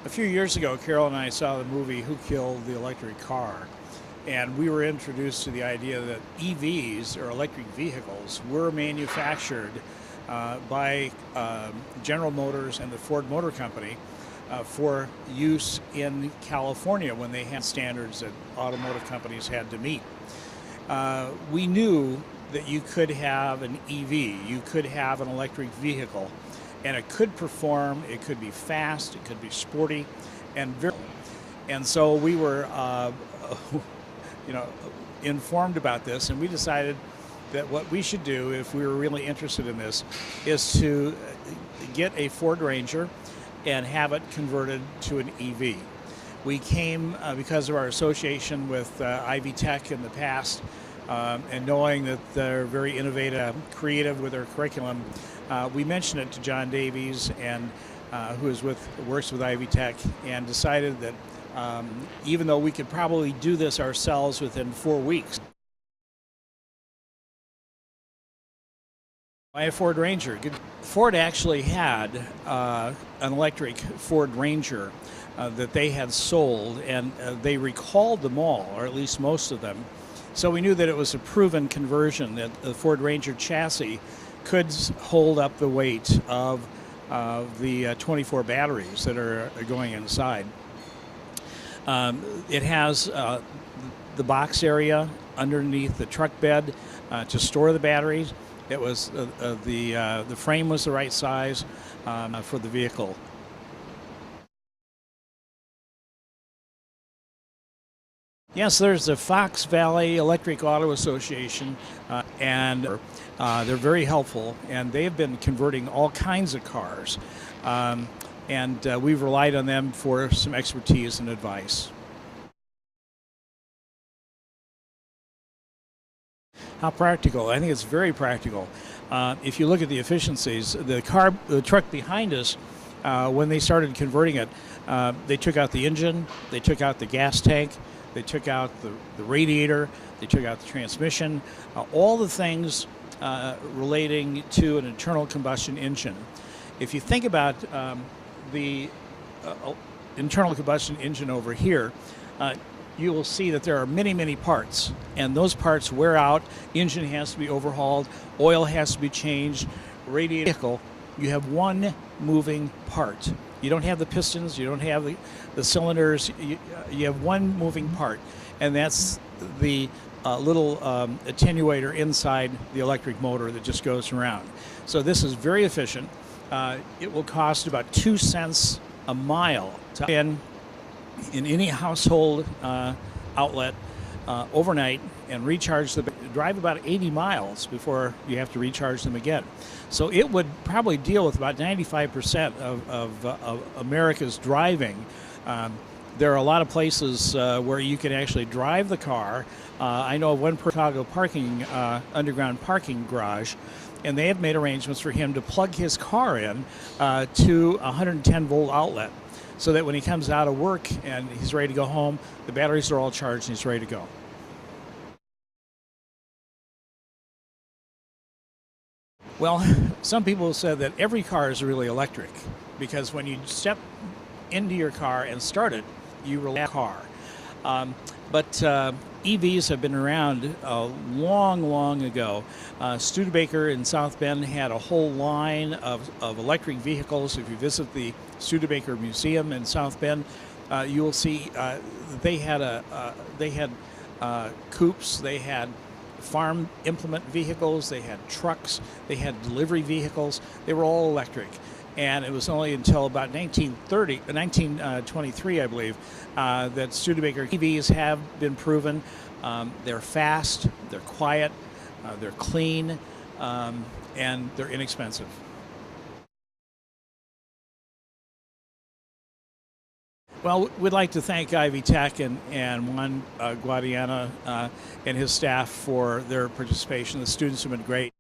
A few years ago, Carol and I saw the movie Who Killed the Electric Car? And we were introduced to the idea that EVs, or electric vehicles, were manufactured by General Motors and the Ford Motor Company for use in California when they had standards that automotive companies had to meet. We knew that you could have an EV, you could have an electric vehicle, and it could perform, it could be fast, it could be sporty, and so we were informed about this, and we decided that what we should do if we were really interested in this is to get a Ford Ranger and have it converted to an EV. We came because of our association with Ivy Tech in the past, and knowing that they're very innovative, creative with their curriculum. We mentioned it to John Davies, and who works with Ivy Tech, and decided that even though we could probably do this ourselves within 4 weeks. Why a Ford Ranger? Ford actually had an electric Ford Ranger that they had sold, and they recalled them all, or at least most of them. So we knew that it was a proven conversion, that the Ford Ranger chassis could hold up the weight of the 24 batteries that are going inside. It has the box area underneath the truck bed to store the batteries. It was the frame was the right size for the vehicle. Yes, there's the Fox Valley Electric Auto Association, and they're very helpful, and they've been converting all kinds of cars, and we've relied on them for some expertise and advice. How practical? I think it's very practical. If you look at the efficiencies, the truck behind us, when they started converting it, they took out the engine, they took out the gas tank, they took out the radiator, they took out the transmission, all the things relating to an internal combustion engine. If you think about the internal combustion engine over here, you will see that there are many, many parts, and those parts wear out. Engine has to be overhauled, oil has to be changed, radiator. Vehicle, you have one moving part. You don't have the pistons, you don't have the cylinders, you have one moving part, and that's the little attenuator inside the electric motor that just goes around. So this is very efficient. It will cost about 2 cents a mile to in any household outlet overnight and recharge drive about 80 miles before you have to recharge them again. So it would probably deal with about 95% of America's driving. There are a lot of places where you can actually drive the car. I know of one Chicago underground parking garage, and they have made arrangements for him to plug his car in to a 110-volt outlet, so that when he comes out of work and he's ready to go home, the batteries are all charged and he's ready to go. Well, some people have said that every car is really electric, because when you step into your car and start it, you rely on the car. But EVs have been around long ago. Studebaker in South Bend had a whole line of electric vehicles. If you visit the Studebaker Museum in South Bend, you will see they had coupes, they had farm implement vehicles, they had trucks, they had delivery vehicles. They were all electric. And it was only until about 1923, I believe, that Studebaker EVs have been proven. They're fast, they're quiet, they're clean, and they're inexpensive. Well, we'd like to thank Ivy Tech and Juan Guadiana and his staff for their participation. The students have been great.